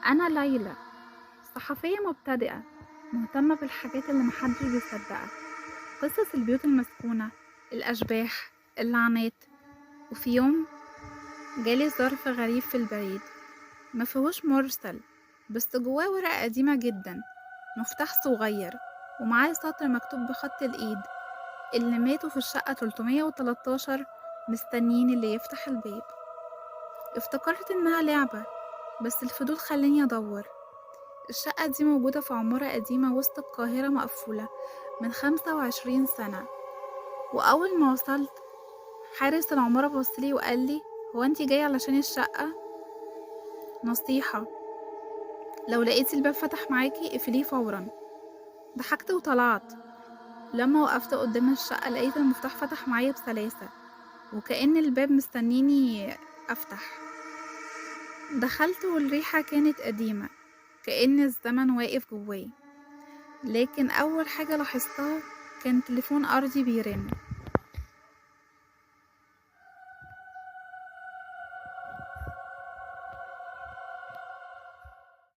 أنا ليلى، صحفية مبتدئة مهتمة بالحاجات اللي محدش بيصدقها، قصص البيوت المسكونة، الأشباح، اللعنات. وفي يوم جالي ظرف غريب في البريد، مفيهوش مرسل بس جواه ورقة قديمة جدا، مفتاح صغير ومعاه سطر مكتوب بخط الإيد: اللي ماتوا في الشقة 313 مستنيين اللي يفتح الباب. افتكرت إنها لعبة، بس الفضول خلاني أدور. الشقة دي موجودة في عمارة قديمة وسط القاهرة، مقفولة من 25 سنة. وأول ما وصلت حارس العمارة بصلي وقالي: هو انتي جاية علشان الشقة؟ نصيحة، لو لقيتي الباب فتح معاكي اقفليه فورا. ضحكت وطلعت. لما وقفت قدام الشقة لقيت المفتاح فتح معايا بسلاسة، وكأن الباب مستنيني أفتح. دخلت والريحة كانت قديمة، كأن الزمن واقف جواي. لكن أول حاجة لاحظتها كان تليفون أرضي بيرن.